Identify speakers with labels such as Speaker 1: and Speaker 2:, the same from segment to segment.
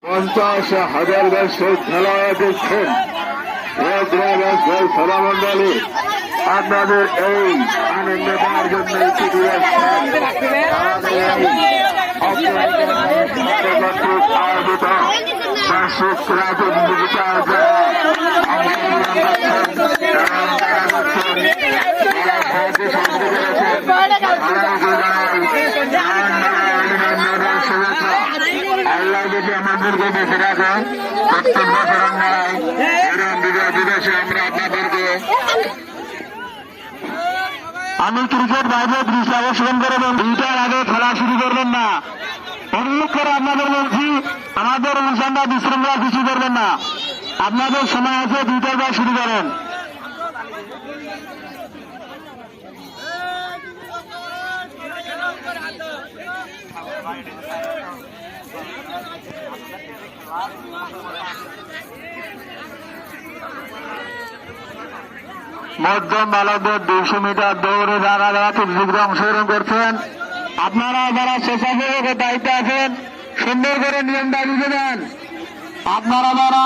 Speaker 1: 50,000 দর্শক খেলা দেখছেন খেলামন্ডলী আপনাদের এই আনন্দ দেওয়ার জন্য আয়োজিত দর্শক প্রতিযোগিতার আল্লাহ যদি আমাদেরকে বেঁচে রাখেন প্রত্যেক বছর এরকম বিজয় দিবসে আমরা আপনাদেরকে আমি ক্রিকেট বাইরে দৃশ্য আকর্ষণ করবেন 2টার আগে খেলা শুরু করবেন না। অনুরোধ করে আপনাদের বলছি আমাদের অনুষ্ঠানটা বিশৃঙ্খলা কিছু করবেন না। আপনাদের সময় আছে 2টার পর শুরু করেন। মধ্যম বালকদের 200 মিটার দৌড়ে যারা প্রতিযোগিতা অংশগ্রহণ করছেন আপনারা যারা স্বেচ্ছাসেবকের দায়িত্বে আছেন সুন্দর করে নিয়মটা বুঝে দেন। আপনারা যারা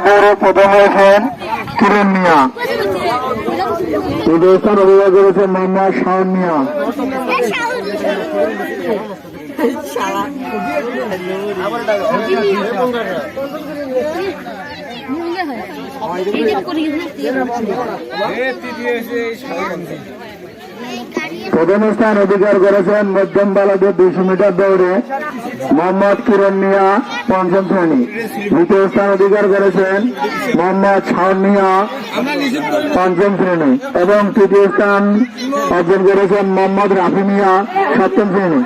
Speaker 1: দৌড়ে প্রথম হয়েছেন কিরণ মিয়া, দ্বিতীয় স্থান অধিকার করেছেন মোহাম্মদ শাওন মিয়া, প্রথম স্থান অধিকার করেছেন মধ্যম বালকদের 200 মিটার দৌড়ে মোহাম্মদ কিরণ মিয়া 5ম শ্রেণী, দ্বিতীয় স্থান অধিকার করেছেন মোহাম্মদ শাওন মিয়া 5ম শ্রেণী এবং তৃতীয় স্থান অর্জন করেছেন মোহাম্মদ রাফি মিয়া 7ম শ্রেণী।